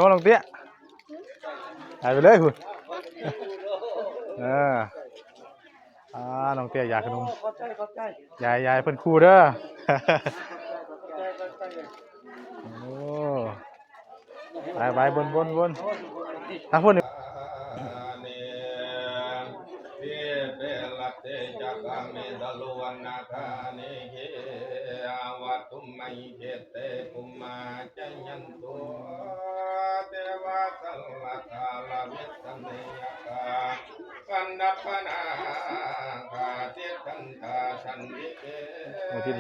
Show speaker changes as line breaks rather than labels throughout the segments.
น้องลงเตี้ยหายไปเลยคุณน้องเตี้ยอยากขนมยายเพิ่นคู่เด้อโอ้ไปบนถ้าพูดเตจักเมดลวันนาคาเนเกอาวัตุมัยเกเตปุมาจัยยันตุเทวะสัลลกาลเวสเนยกากันดัปนาคาเทกันตาสันติเก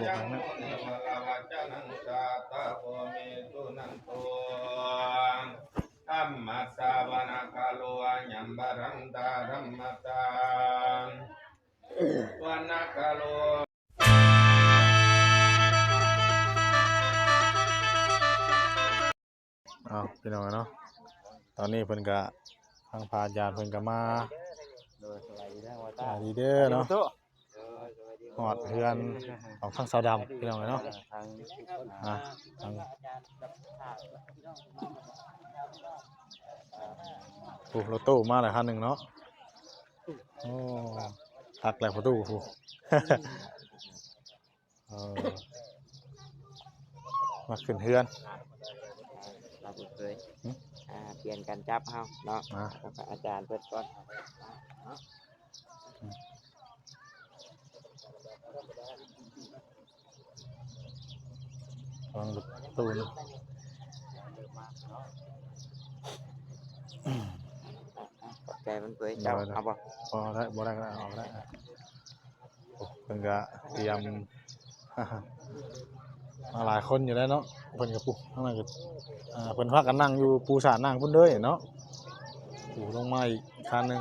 ยังโมเนวลาวัจนังสาตาโวเมตุนันโตอัมมัสสาวนาคาโลยัมบารันตารัมมตาวันนักโลพี่น้องเนาะตอนนี้เพิ่นก็ทางพาญาติเพิ่นก็มาดีเด้อเนาะหอดเฮือนของทางสาวดำพี่น้องเนาะทางรถตู้มาหลายคันหนึ่งเนาะโอ้หักแหลกประตูมาขึ้นเฮือน
เราเคยเปลี่ยนกันจับเฮาเนาะแล้วก็อาจารย์เปิดก่อน
วางตู้นี่
ใจมันเปื่อยเจ้าเอาบ่
พอได้บ่ได้ก็เอาได้เพิ่นก็เตรียมมาหลายคนอยู่แล้วเนาะเพิ่นก็ปุ๊ข้างในก็เพิ่นพากันนั่งอยู่ปูสาดนั่งพุ่นเด้อเนาะปูลงมาอีกคันนึง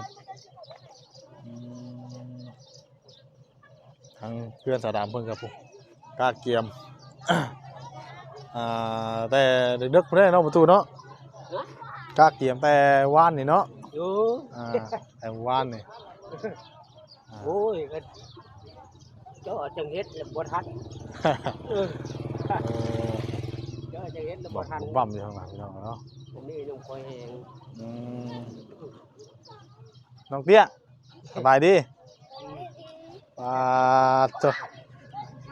ทางเพื่อนสาดามเพิ่นก็ปุ๊กล้าเกียมแต่ดึกๆพุ่นได้เนาะประตูเนาะกล้าเกียมแต่ว่านนี่เนาะแต่ว่านนี่
โอ้ยก็เจ้าจังเฮ็ดบ่ทันเจ้าจังเฮ็ดบ่ทัน
บั่มอยู่ข้างหลังพี่น้องเนาะ
ผมนี่ลุงคอยแหง
น้องเตี้ยสบายดีจ้ะ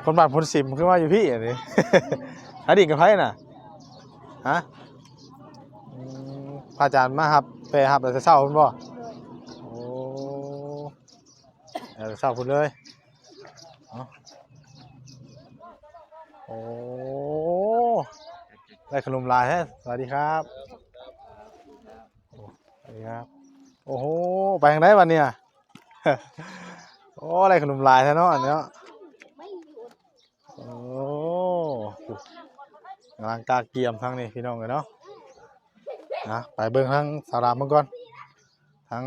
คนบ้านพลสิมขึ้นมาอยู่พี่อันนี้อดีตกับไพ่น่ะฮะพระอาจารย์มาครับไปครับแต่เช้าคุณบ่โอ้แต่เช้าคุณเลยโอ้ได้ขนมลายฮะสวัสดีครับสวัสดีครับโอ้โหไปทางไหนวันนี้โอ้ได้ขนมลายแท้เนาะอันเนี้ยโอ้กำลังกาเกียมทั้งนี้พี่น้องเลยเนาะไปเบิ่งทั้งสาวรามเมื่อก่อนทั้ง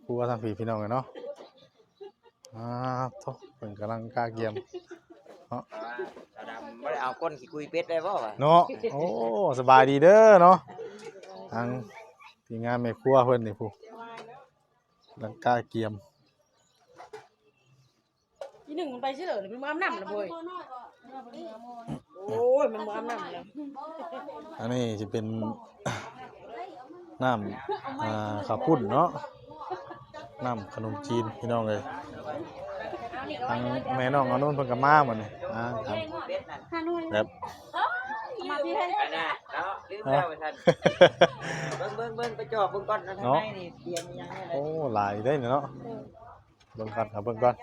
ผู้ว่าทั้งพี่น้องเลยเนาะทุกคนกำลังกาเกียม
สาวดำไม่ได้เอาก้นขี้กุยเป็ดได้ป่ะ
เนาะโอ้สบายดีเด้อเนาะทางทีมงานแม่ครัวเพิ่นนี่ผู้กำลังกาเกียม
ที่หนึ่งมันไปเฉลิมมันมาน้ำนะบ่อยโอ้ยมันมาน้ำเลย
อันนี้จะเป็นน้ำข้าวปุ้นเนาะน้ำขนมจีนพี่น้องเลยทางแม่น้องเอาโน่นเพิ่นก็มาหมดนี่แบบ
มาพี่ให้นะเนาะลืมแล้วท่านเบิ่งไปจอบเบิ่งก่อนทางในนี่เตรียมยังไง
โอ้หลายได้เนาะเบิ่งก่อนครับเบิ่งก่อน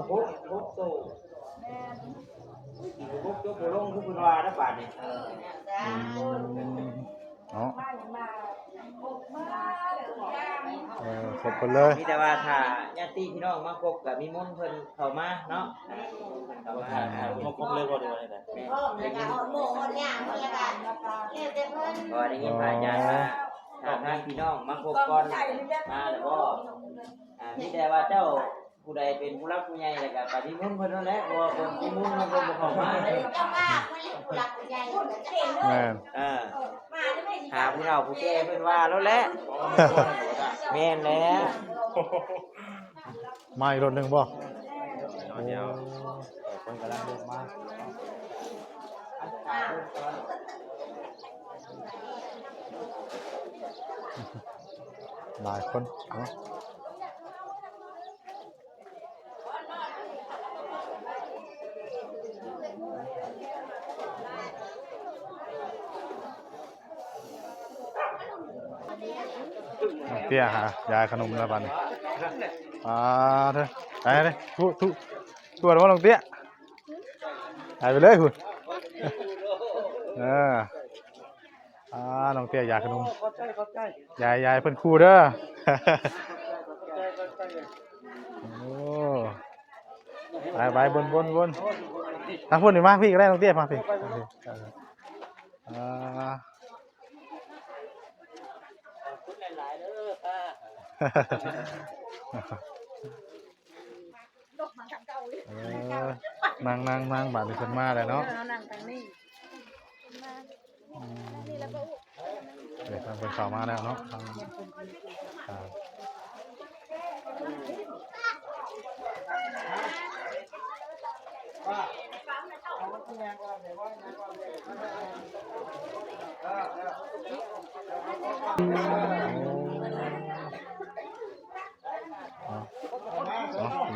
บุกโตบุกโตโปลงทุกคนว่าได้บาทนี่
เนาะขอบคุณเลย
มีแต่ว่าถ้าญาติพี่น้องมาพบกับมีมนต์เพิ่นเข้ามาเนาะเข้ามาพบเลยบ่ได้ว่าได้ได้ยินบ่ได้ยินผ่านญาติว่าถ้าทางพี่น้องมาพบก่อนมาแล้วก็มีแต่ว่าเจ้าผู้ใดเป็นผู้รักผู้ใหญ่แล้วก็ปฏิมุนเพิ่นนั่นแหละเพราะว่าเพิ่นปฏิมุนมันเพิ่นบ่เข้ามาเด้
แม่น
มาได้ไหม หาผู้เฒ่าผู้แก่เพิ่นว่าแล้วแหละแม่นแล้ว
มาอีกรถหนึงบ่
เดี๋ยวเพิ่นกำลังเดินมา
หลายคนเนาะน้องเตี้ยหายายขนมแล้วบัดนี้เถอะไปเลยทุตัวแล้วน้องเตี้ยหายไปเลยคุณน้องเตี้ยยายขนมยายเพิ่นครูเด้อโอ้ไปบนทางพุ่นนี่มาพี่ก็ได้น้องเตี้ยมาพี่อ่า
ขอบคุณหลายๆเด้อป้า
นั่งบาดนี้เพิ่นมาแล้วเนาะ
นั่งทางนี้
เดี๋ยวทางเพิ่นเข้ามาแล้วเนาะ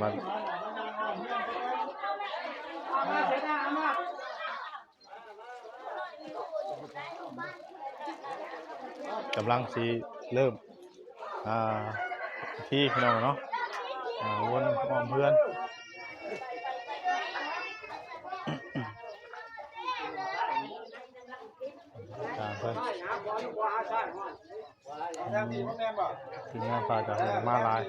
มากำลังสิเริ่มที่พี่น้องเนาะวนอ้อมเพื่อนเพื่อนทีมงานพาจากมาลาย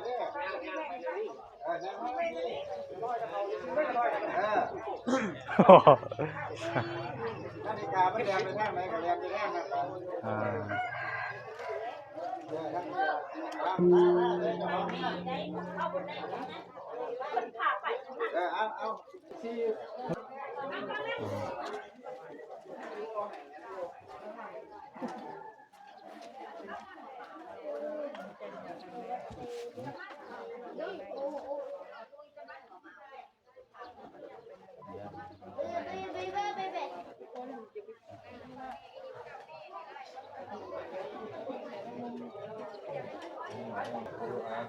นาฬิกาไม่แดงไปทางไหนก็แดงไปทางนั้นเอา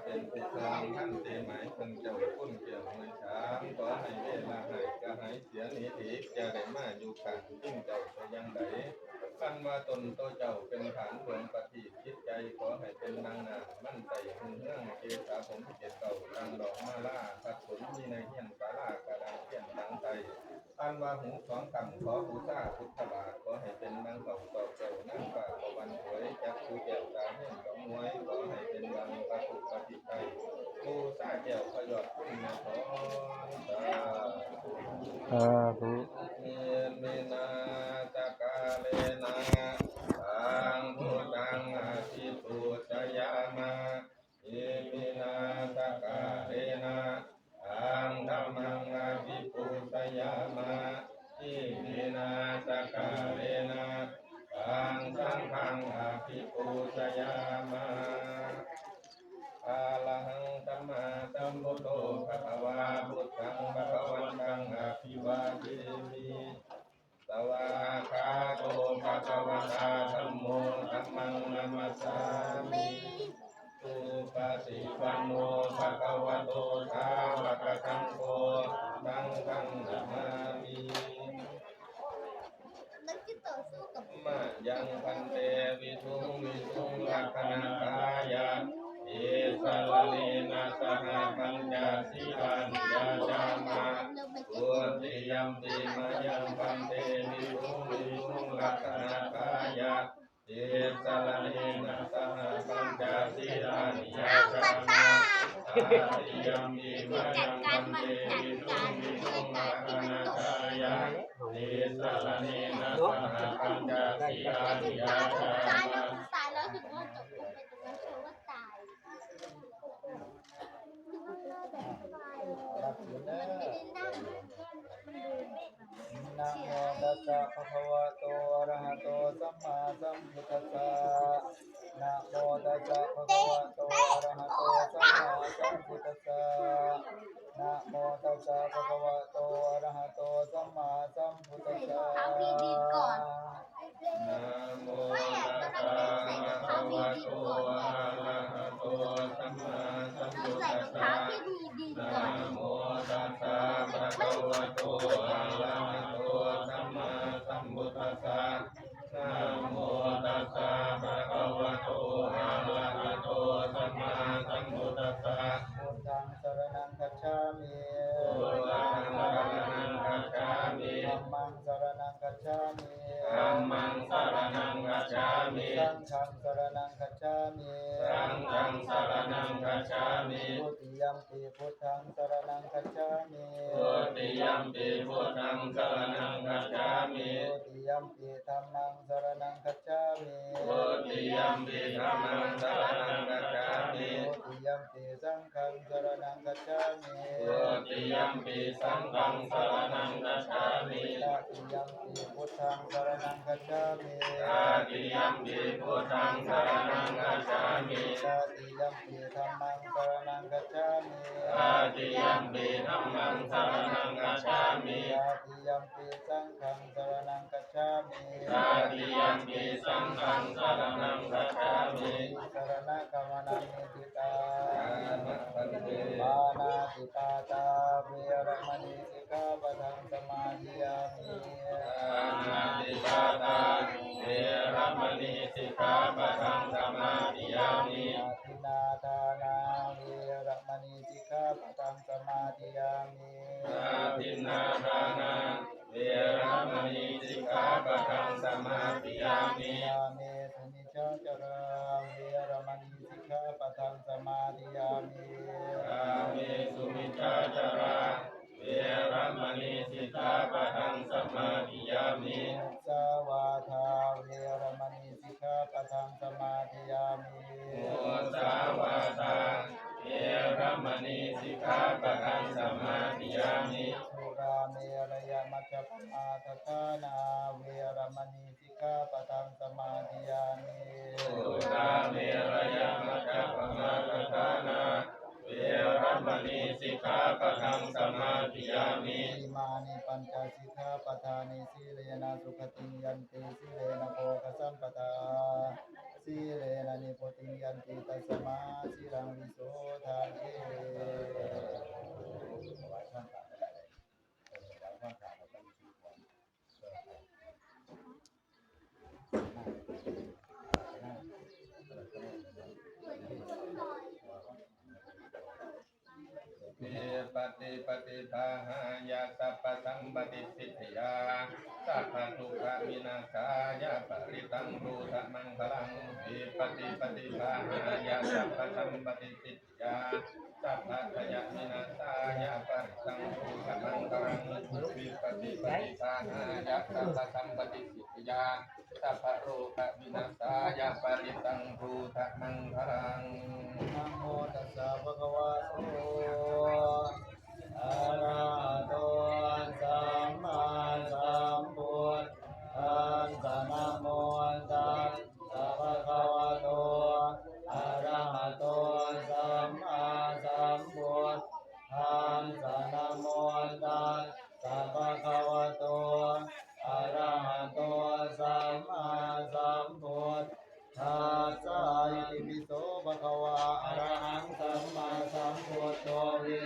เป็นติดตามท่านเตหมายคนเจ้าคุ้นเกี่ยวในช้างขอให้เวลาหายก็หายเสียนี้ถีจะได้มาอยู่กันยิ่งเจ้าจะยังไดกันว่าตนโตเจ้าเป็นฐานรวมปฏิจิตใจขอให้เป็นนางนามั่นใจหึงเรื่องเกษาผมเกศเก่าดังดอกมาล่าขัดผลมีในเฮียนสาลากระดังเทียนดังใจอันว่าหูสองคำขอบูชาพุทธบาทขอให้เป็นนางเก่าเก่าเจ้านั่งป่าตะวันหวยจักผู้แก้วตาเห็นกับมวยขอให้เป็นดังประตุปฏิใจบูชาแก้วพยอดคุณนะขอ
รู้
เมนาตะกาเลนะตังพุตังอาทิปุจยามาเอมินาตะกาเลนะตังธัมมังอาทิปุจยามาเอมินาตะกาเลนะตังสังฆังอาทิปุจยามาอะระหังสัมมาสัมพุทโธภะคะวาพุทธังภะคะวันตังอะภิวาเทมิสวากขาโตภะคะวะตาธัมโมธัมมังนัมมัสสามิสุปฏิปันโนภะคะวะโตสาวกสังโฆสังฆังนะมามิมายังพันเตวิสุงลักขณกายะเอสะละเลนะสหปัญญาสีลานิยาจามาตุติยัมปิมายังพันเตวิสุงลักขณกายะเอสะละเลนะสหปัญญาสีลานิยาจามาตุติยัมปิมายังพันเตวิสุงลักขณกายะเอสะละเลนะสหปัญญาสีลานิยาจามา
ตายแล้วถึงว่าจบลงไปตรงนั้นคือว่าตายมันไม่ได้นั่งมันดูไม่
นะโมตัสสะภะคะวะโต
อะระหะโตสัมมาสัมพุทธัสสะนะโมตัสสะภะคะวะโตอะระหะโตสัมมาสัมพุทธัสสะนะโมตัสสะภะคะวะโตอะระหะโตสัมมาสัมพุทธัสสะ
เอาดีๆก่อน
นะโมตัสสะภะคะวะโตอะระหะโตสัมมาสัมพุท
ใส่
ธัส
รอง
สะ
เท้าที่ดีๆ
นะ
ก่อน
โมตัสสะภะคะวะโตอะระหะโตสัมมาสัมพุทธัสสะนะโมตัสสะภะคะวะโตอะระหะโตสัมมาสัมพุทธัสสะ
พุทธังสรณังคัจฉามิ
พุทธังสรณังคัจฉามิ
ธัมมังสรณังคัจฉามิ
ธัมมังสรณังคัจฉามิ
สังฆังสรณังคัจฉามิ
สังฆังสรณังคัจฉามิ
ทุติยัมปิพุทธังสรณังคัจฉามิ
ทุติยัมปิพุทธังสรณังคัจฉามิ
ทุติยัมปิธัมมังสรณังคัจฉามิ
ทุติยัมปิธัมมังสรณังคัจฉามิ
ทุติยัมปิสังฆังสรณังคัจฉามิ
ทุติยัมปิสังฆังสรณังคัจฉามิ
ตติยัมปิพุทธังสรณังคัจฉามิ
ตติยัมปิพุทธังสรณังคัจฉามิ
ตติยัมปิธัมมังสรณังคัจฉามิ
ตติยัมปิธัมมังสรณังคัจฉามิ
ตติยัมปิสังฆังสรณังคัจฉามิ
ตติยัมปิสังฆังสรณังคัจฉามิ
สรณะกมนังนิติตา
ปันเต
ปานาติปาตาเวรมณีสิกขาปะทังสมาธิยามิ
อานาติปาตาเวรมณีสิกขาปะทังสมาธิยามิ
อาทินาทานาเวรมณีสิกขาปะทังสมาธิยามิ
อาทินนาทานาเวรมณีสิกขาปะทังสมาธิยามิ
ยาเมสุนิจจาราเวรมณีสิกขาปะทังสมาธิยามิ
อาเมสุมิจฉาจาราเวรมณีสิกขาปะทังสมาธิยามิ
มุสาวาทาเวรมณีสิกขาปะทังสมาธิยามิ
โมสาวาตาเวรมณีสิกขาปะทังสมาธิยามิ
สุราเมรยมัจจปมาทฐานาเวรมณีสิกขาปะทังสมาธิยามิ
สุราเมรยมัจจปมาทฐานาเวรมณีสิกขาปะทังสมาธิยามิ
อิมานิปัญจสิกขาปทานิสีเลนะสุขติยันติสีเลนะโภคสัมปทาสีเลนะนิพุติยันติตัสมาสีรังวิโสทาเก
เอปฏิปฏิภาหายาสัพพสัมปติสิทธิยาสัพพทุกขวินาศายาปริตังรูธมังคลังเอปฏิปฏิภาหายาสัพพสัมปติสิทธิยาสัพพขยวินาศายาปริตังรูธมังคลังเอปฏิปฏิภาหายาสัพพสัมปติสิทธิยาสัพพโรควินาศายาปริตังรูธมังคลัง
นะโมตัสสะภะคะวะโตอะระหะโตสัมมาสัมพุทธัสสะนะโมตัสสะภะคะวะโตอะระหะโตสัมมาสัมพุทธัสสะนะโมตัสสะภะคะวะโตอะระหะโตสัมมาสัมพุทธัสสะอิติปิโสภะคะวะอะระหังสัมมาสัมพุทโธวิ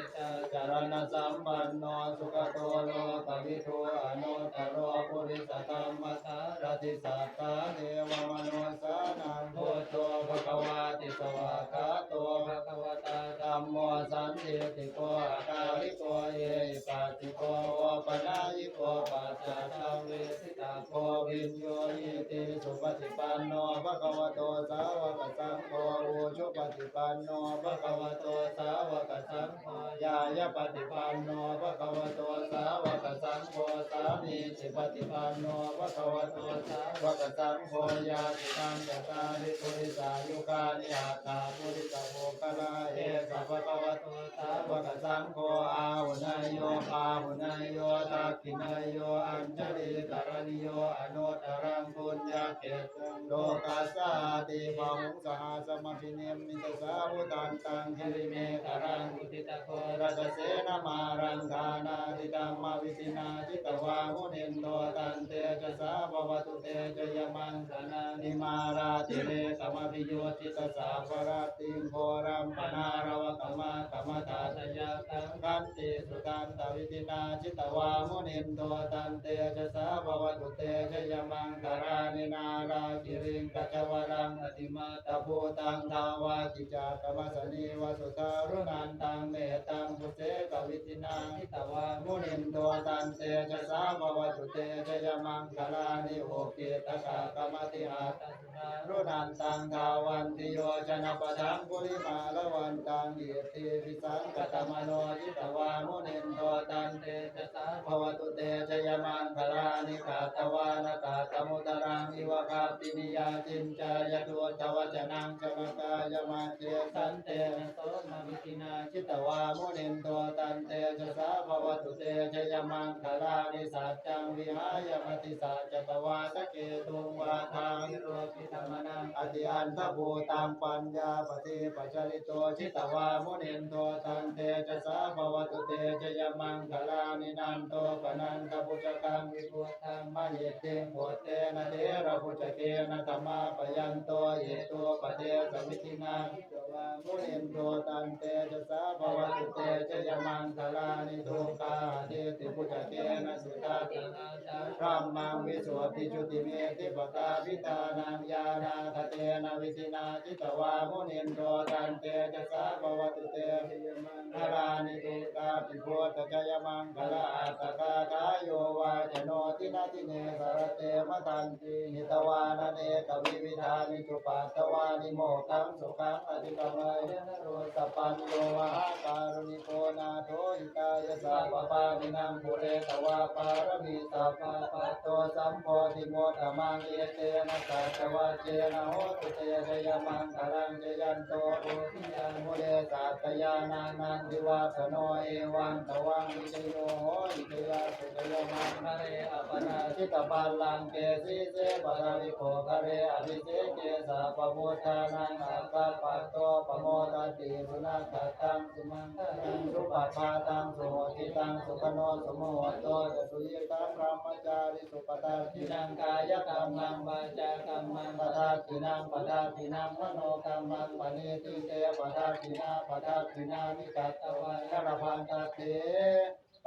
จารณสัมปันโนสุขโตโลกวิทูอนุตตรโรปุริสธรรมสารติสัตตาเทวมนุสานังพุทโธภะคะวะติสวากขาโตภะคะวตาธัมโมสันติติโกอาคาลิโกเยปัสสิโกโอปนายิโกปัจจตังเวสิตาโกวิญโยยิติสุปฏิปันโนภะคะวะโตสาวกสังโฆอุชุ ปฏิปันโนภะคะวะโตสาวกสังโฆยายะปฏิปันโนภะคะวะโตสาวกสังโฆสามีจิปฏิปันโนภะคะวะโตสาวกสังโฆยาติตังจตาริปุริสายุกานิอาตาปุริสโภคลาเอสัพพะคะวะโตสาวกสังโฆอาหุนายโยปาหุนายโยทักขินายโยอัญชลีกรณิโยอโนตรังปุญญาเกตังโลกัสสาติภาหุงสหสมพิเนมิตสาวุตันตังคิริเมตรังอุติตะโครัสเสนามารังกานาติตัมมาวิสินาจิตวามุนินโตตันเตจะสาภวตุเตจะยมังสนานิมาราติเรสมภิโยจิตสาภราติงโครัมปนารวกมะกมตาสยาตังคันติสุตันตวิตินาจิตวามุนินโตตันเตจะสาภวตุเตจะยมังคารานินาราคิริงกัจจวรังอติมาตะภูตังทาวากิจากรรมสนีวสุตารุนันตังเมตังพุเสกวิตินาทิตวามุนินโตตันเตจะสาภวตุเตจะยมังคารานิโอเกตกะกรรมติอาตัสนารุนันตังทาวันติโยชนะปทังปุริมาลวันตังเยติวิสังกตมโนทิตวามุนินโตตันเตจะสาภวตุเตจะยมังคารานิกาตวานกาตมุตรังอิวกาตินิยาจินจายตุตวจนังชลกายมาเตสันเตนะโสนาวิตินาจิตวามุนินโตตันเตจะสาภวตุเตจะยมังคารานิสัจจังวิหายมติสัจจตวาสเกตุงวาทานิโรปิธรรมนังอติอันทภูตังปัญญาปฏิปัจจริโตจิตวามุนินโตตันเตจะสาภวตุเตจะยมังคารานินันโตปนันทปุจกังวิปุตังมะเยเตโหเตนะเทระปุจเกนะธรรมาปยันโตเยโตปเทสมิตินาจิตวามุนินโตตันเตจะสาภวตุเตจะยมังคารานิทุกขาเทติปุจเกนะสุตาตินาจารัมมังวิสุทธิจุติเมติปตาวิตานังญาณาคเตนะวิสินาจิตวามุนินโตตันเตจะสาภวตุเตจะยมังคารานิทุกขาปิโพตจะยมังคาราสกาทายโยวาจโนตินาติเนสารเตมตันติหิตวานเนกวิวิธานิจุปัตตวานิโมกังสุขังอธิกรรมยนโรสปันโยมหาการุณิโกนาโทหิตายสัพปานินังปุเรตวาปารมีสัพพะปัตโตสัมโพธิโมตมังเยเตนะสัจวะเจนะโหตุเตชยมังคลังเจยันโตโอทิยันมุเรสัตยานังนันทิวาสโนเอวังตวังวิจโยโหอิเตยะสุตยมังคะเรอปนาจิตปัลลังเกสีเสปะราวิโภคะเรอภิเสเกสะปะโมทานังอาคาปัตโตปะโมทติสุนัขตังสุมังคะนังสุปะปาตังสุโหติตังสุขโนสุโมหโตจะสุยตังพระมจาริสุปตาทินังกายกรรมังวาจากรรมังปทาทินังปทาทินังมโนกรรมังปณิติเตปทาทินาปทาทินานิกัตตวายระพันตเต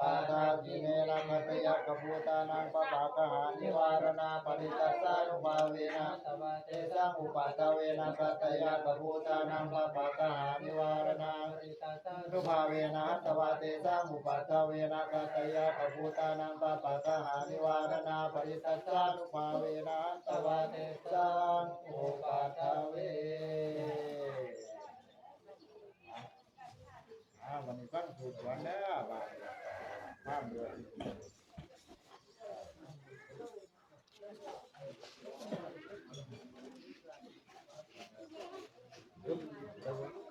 ปาทาทิเนนะมัตยะกภูตานังปะปะกหานิวารณาปริตัสสานุภาเวนะตวะเตสังอุปัตตเวนะกัตตยะกภูตานังปะปะกหานิวารณาปริตัสสานุภาเวนะตวะเตสังอุปัตตเวนะกัตตยะกภูตานังปะปะกหานิวารณาปริตัสสานุภาเวนะตวะเตสังอุปัตตเววันนี้ฟังถูกวันแล้วบ่ายภาพเดือด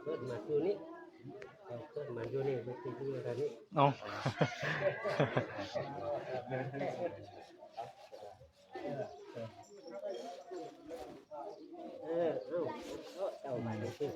เกิดมาอยู่นี่เกิดมาอยู่นี่ไม่ติดอยู่กันนี่
เอา
เอามาเลยสิ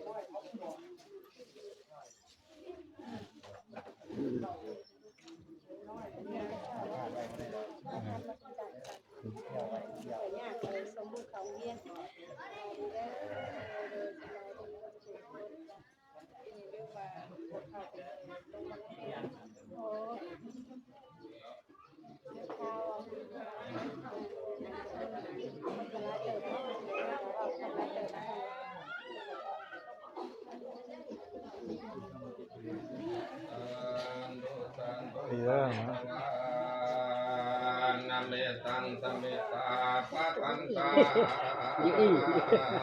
ดีแล้วนะ
นาเมตังสมิตาปัตันตา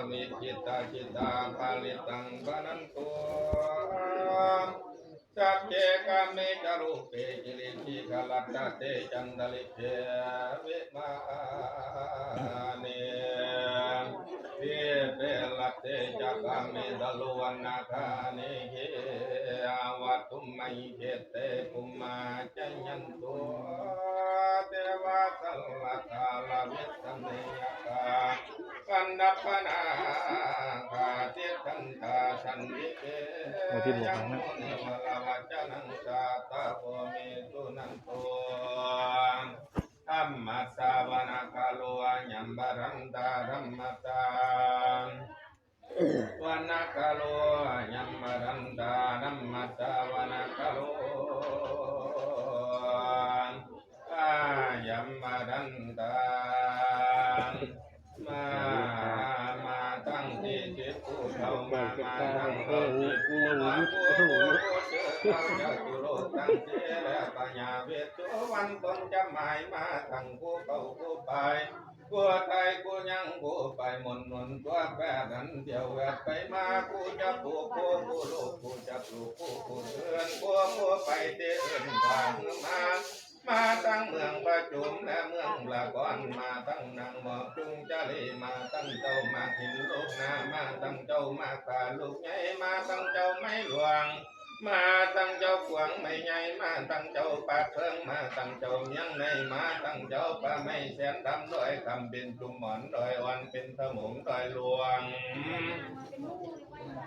มิจิตาจิตาปาลิตังป เจกามิจารุเปจิลิขิขลัตตะเตจันดลิเทวิมาเนเวเปลัตเตจักามิดาลุวันนาคาเนเกอาวัตุมัยเกเตปุมมาจัญญันตุเทวะสัลลัคาลาวิสัมเนยกากันดัปปนาคาเทคันตาสันติเกยังโมเนวลาวัจนังสาตาโพเมตุนันโตธัมมัสสาวนาคาโลยัมบารันตาธัมมัสสาวนาคาโลยัมบารันตาธัมมัสสาวนาคาโลยัมบารันตามาตั้งที่จิตผู้เท่ามาตั้งที่ผู้มาผู้เจ้าจะจุโลตั้งเจและปัญญาเวทวันตนจะหมายมาทั้งผู้เก่าผู้ไปผู้ไทยผู้ยังผู้ไปหมุนตัวแปรนั้นเดียวแวดไปมาผู้จะผู้ลูกผู้จะลูกผู้เตือนผู้ไปเตือนทางมาตั้งเมืองประจุมและเมืองละก่อนมาตั้งนางหมอกจุงจะลีมาตั้งเจ้ามาหินลูกนามาตั้งเจ้ามาขาลูกใหญ่มาตั้งเจ้าไม่หลวงมาตั้งเจ้าขวางไม่ใหญ่มาตั้งเจ้าปากเพิงมาตั้งเจ้าเมียงในมาตั้งเจ้าปลาไม่แสนดำดอยคำเป็นจุ่มหมอนดอยวันเป็นสมุนดอยหลวง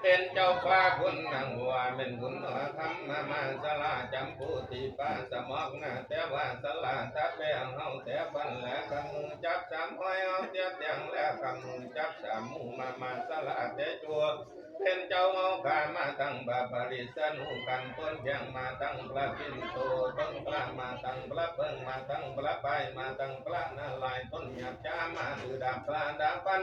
เป็นเจ้าฟ้าคุณนางหัวเป็นคุณหัวคำมาสลาจำผู้ที่ป้าสมอกนาแต่ว่าสลาทับแปงเฮาแต่บันและคำมือจับสามห้อยเอาเตี้ยเตียงและคำมือจับสามมูมาสลาแต่จัวเป็นเจ้าเอาขามาตั้งบาปริสนุกันต้นเพียงมาตั้งพระปินโตต้นพระมาตั้งพระเพิ่งมาตั้งพระใบมาตั้งพระนาลายต้นหยาบจ้ามาถือดาบพระดาบปัน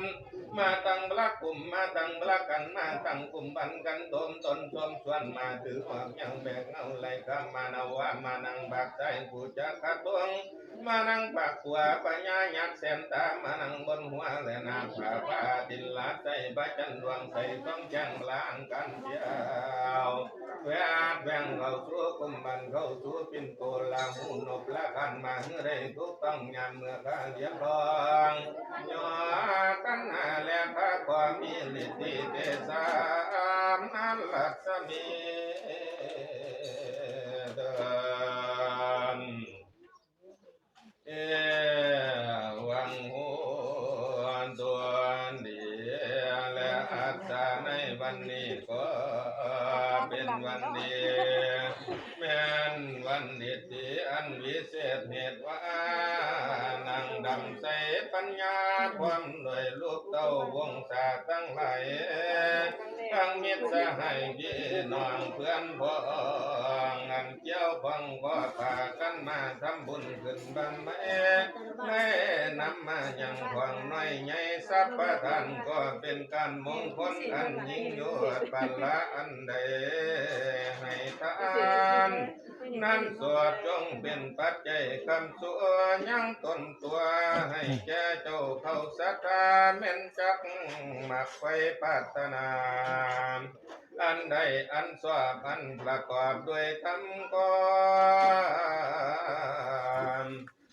มาตั้งพระกุมมาตั้งพระกันมาตั้งกุมบันกันโดมต้นชมส่วนมาถือหอกยังแบกเงาไหลข้ามานาวะมานั่งบักใจผู้จักขัดดวงมานั่งปากหัวปัญญาหยัดแสนตามานั่งบนหัวและนาผาผ้าดินลาใจบะจันดวงใส่ต้องแจ้งล้างกันเดียวแหวนแหวงเข้าสู่กุมบันเข้าสู่ปิ่นโตลาหูนบละกันมาเมื่อไรทุกต้องยามเมื่อข้าเรียบร้อยย่อกันหาแลพระความมีฤทธิเดชามนั้นลักษมีเดินวังหัวตัวดีและอัตตาในวันนี้ก็เป็นวันดีแม้นวันดีที่อันวิเศษเหตุว่านั่งดำใส่ปัญญาความด้วยลูกเต้าวงศาตั้งหลายทั้งมิตรสหายพี่น้องเพื่อนพ้องอันเกี่ยวข้องก็พากันมาทำบุญขึ้นบ้านแม่นำมาอย่างของน้อยใหญ่ทรัพย์ประทานก็เป็นการมงคลอันยิ่งยวดปัลละอันใดให้ทานนั้นสวดจงเป็นปัจจัยคำสัวยังตนตัวให้แก่เจ้าเข้าศรัทธาเม่นจักมักไฟปัตนาอันใดอันสวบอันประกอบด้วยธรรมก่อน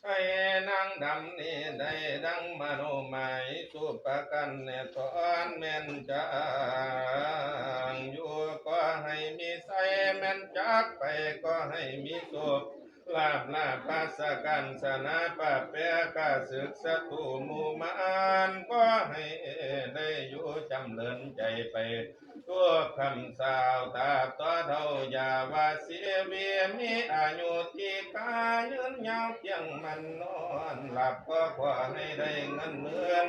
ให้นางดำนี้ได้ดังมโนหมายสุปกันเนตอนเม่นจังอยู่ก็ให้มีใสแม่นจักไปก็ให้มีสุขลาภปัสสกันสนาปะเปกะศึกษตูมูมานก็ให้ได้อยู่จำเริญใจไปตัวคำสาวตาต่อเท่ายาวาเสียเวียมีอายุที่กายืนยาวเพียงมันนอนหลับก็ขอให้ได้เงินเมือน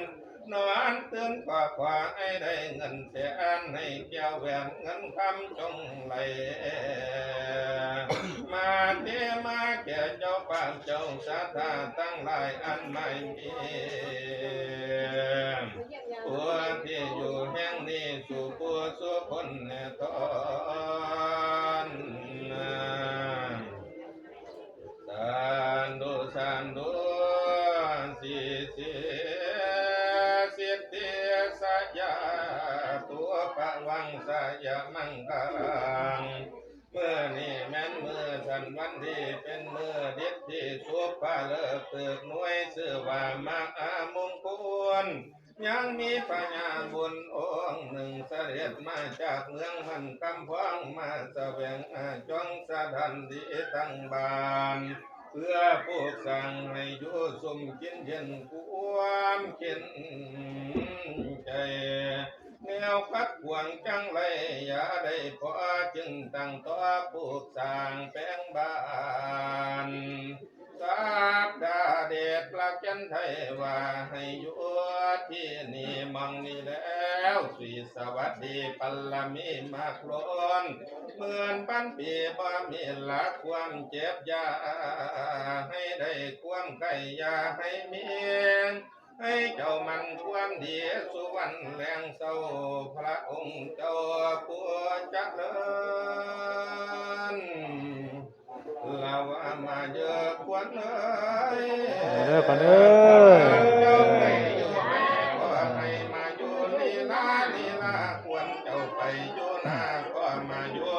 นอนตื่นก็ขอให้ได้เงินแสนให้เกี่ยวแหวนเงินคำจงไหลมาเทมาแก่เจ้าป่าเจ้าสาธาตั้งหลายอันไม่มีผู้ที่อยู่แห่งนี้สู่ผู้สู่คนแน่ตอนสันดูสิสิทธิสยาตัวปะวังสยมังกลัง มื่อนี่แม่นมือสันวันที่เป็นมือเด็ดที่สุภาเลิกตึกหน่วยสื่อว่ามากมงคลยังมีปัญญาบุญองค์หนึ่งเสด็จมาจากเมืองมันกำพองมาแสวงจงสะดันดีตั้งบานเพื่อปลูกสั่งให้อยู่สุมกินเย็นความกินใจแนวคัดขวางจังไรอย่าได้พอจึงตั้งตัวปลูกสร้างแปลงบ้านสาบดาเดชประจันไทยว่าให้อยู่ที่นี่มังนี่แล้วสีสวัสดีปัลลมีมากล้นเหมือนปันปีบ่มีหลักความเจ็บยาให้ได้ความไก่ยาให้มีให้เจ้ามันความดีสุวรรณแหลงเศร้าพระองค์เจ้าผู้เจริญเราว่ามาเยอะกว่าเอ้ย
เด้อก่อนเด้อ
เจ้าไปอยู่ไหนก็ให้มาอยู่ลีลาลีลาควรเจ้าไปอยู่หน้าก็มาอยู่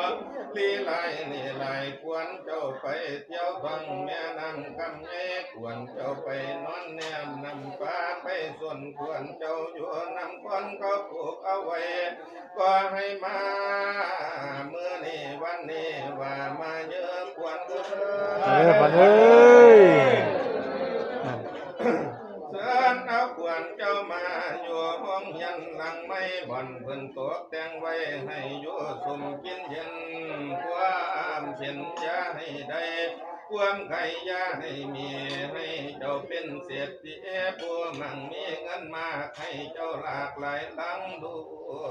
ลีลายลีลายควรเจ้าไปเที่ยวฟังแม่น้ำคำเงควรเจ้าไปนอนแนมน้ำฟ้าไปส่วนควรเจ้าอยู่น้ำคนก็ผูกเอาไว้ก็ให้มาเมื่อนี้วันนี้ว่ามาเยอะควรเอ้ย
เด้อก่อนเด้อ
เสิร์นเอาขวานเจ้ามาอยู่ห้องยันหลังไม่บ่อนเพิ่นตกแต่งไว้ให้อยู่สุมกินเย็นความเช่นยาให้ได้ความไข่ยาให้มีให้เจ้าเป็นเศรษฐีผู้มั่งมีเงินมากให้เจ้าหลากหลายหลังด้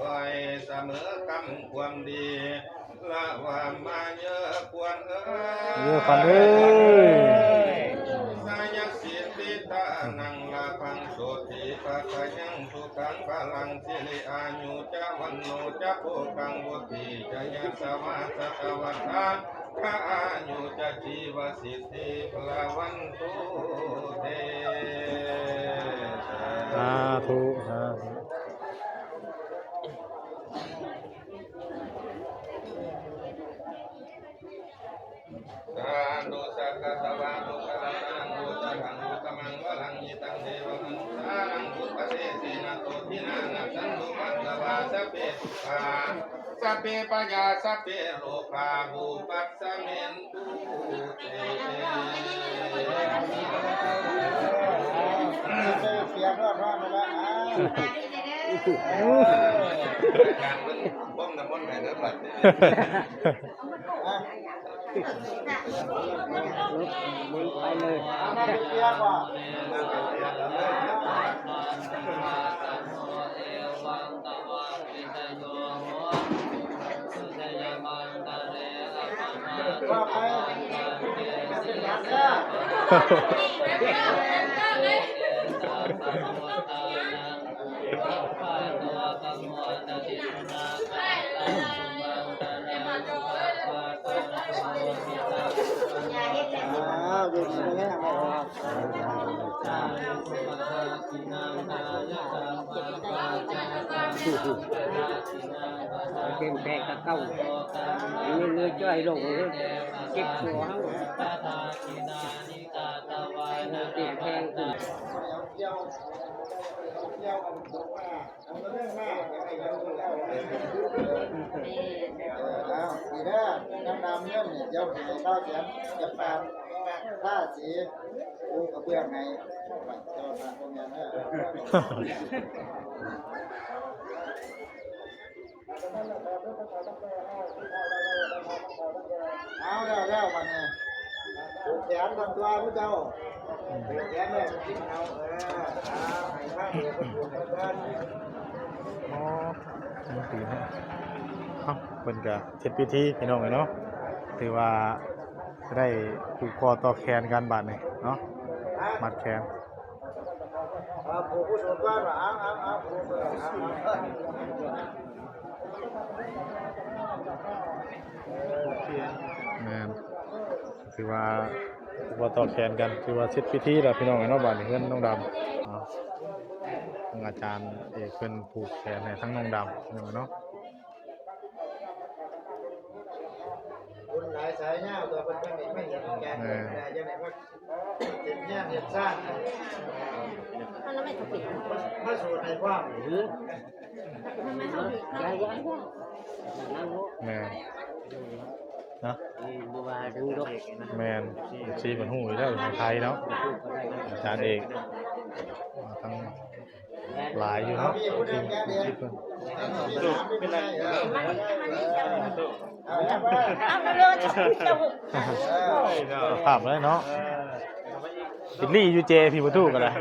วยเสมอกำความดีละว่ามาเยอะควรเอ้
เด้อก่อนเด้อ
สายักสิติตานังลาพังโสติปะกะยังสุขังพลังสิริอายุจะวันโนจะโภคังบุติจะยัสสวาสตวัฏฐาพระอายุจะจีวสิทธิพลาวันตุเต
สาธุสาธุ
สาธุสักกะสวาตุกะละนังบุตตังบุตมังวะลังยิตังเทวะมนุสานังบุตตะเสสินาโตทินานัสันตุมัตตวาสเปสุขาสัพเพปัญญาสัพเพโลกาภูปัสสะเมนตุเต
เสียงรอดมาแล้ว
การมันบ้องน้ำมันไหนเด้อบัดนี้
ไปเลย
มาเป็นเสียงว่า ว่าไปเป็นยักษ์นะดูดีไหมแม่
เป็นแพงตะเก้าเนื้อจ้อยลงเก็บตัวเขาเปลี่ยนแพงขึ้น
เที่ยวเอาเรื่องมากอะไรกันแล้วดีนะน้ำดำเนี่ยเดี๋ยวให้ข้าวเสียงจะปามถ้าสีกูกระเบื้องไงเจ้าทางตรงนี้นะเอาแล้ววันนี้แขนทำตัวผู้เจ้าแขนเนี่ยกินเอาให้ข้างเดียวคนดูเพื่อน
อ๋อมันตีนะเอ้าเพิ่นก็เฮ็ดพิธีพี่น้องเนาะถือว่าได้ผูกคอต่อแขนกันบาดนี้เนาะมัดแขน
ผู้ผู้ชมว่าเอาผู้
แม่นถือว่าต่อแขนกันถือว่าเสร็จพิธีแล้วพี่น้องเนาะบาดนี้เพิ่นน้องดำทางอาจารย์เอกเพิ่นผูกแขนให้ทั้งน้องดำเนาะ
ไม่เห็นแกนแต่ยังไงว่าเห็นแย่เห็นซ่านมาสู่ในความหรือ
แม่นเนาะ
บัวดึงดก
แม่นซีเหมือนหูอยู่แล้วในไทยเนาะอาจารย์เอกทั้งหลายอยู่เนาะทีมที่เพิ่น
เป็นไร
ภาพเลยเนาะบิลลี่ยูเจพี่ประตูกันเลย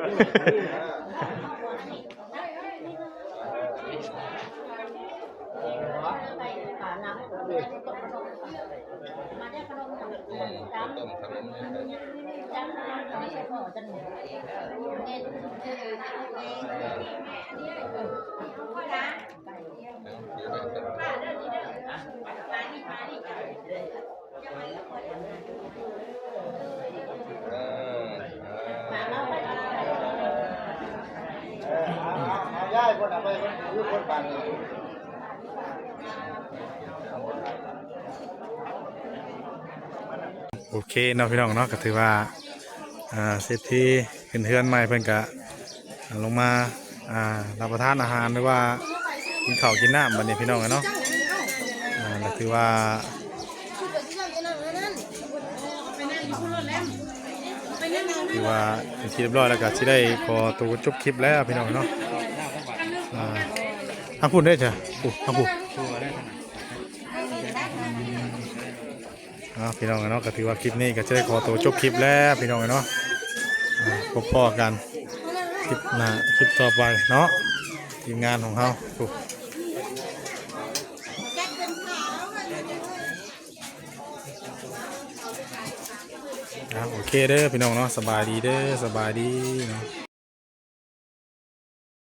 ย้ายคนไปคนอยู่คนบ้าน
โอเคเนาะพี่น้องเนาะก็ถือว่าเสร็จที่ขึ้นเฮือนใหม่เพิ่นก็ลงมารับประทานอาหารหรือว่ากินข้าวกินน้ำบัดนี้พี่น้องเนาะก็ถือว่าเป็นที่เรียบร้อยแล้วก็สิได้ขอตัวจบคลิปแล้วพี่น้องเนาะทางพูดได้จ้ะทางพูดพี่น้องเนาะก็ถือว่าคลิปนี้ก็จะได้ขอตัวจบคลิปแล้วพี่น้องเนาะพบพ่อกันคลิปหน้าคลิปต่อไปเนาะทีมงานของเขาโอเคเด้อพี่น้องเนาะสบายดีเด้อสบายดีเนาะ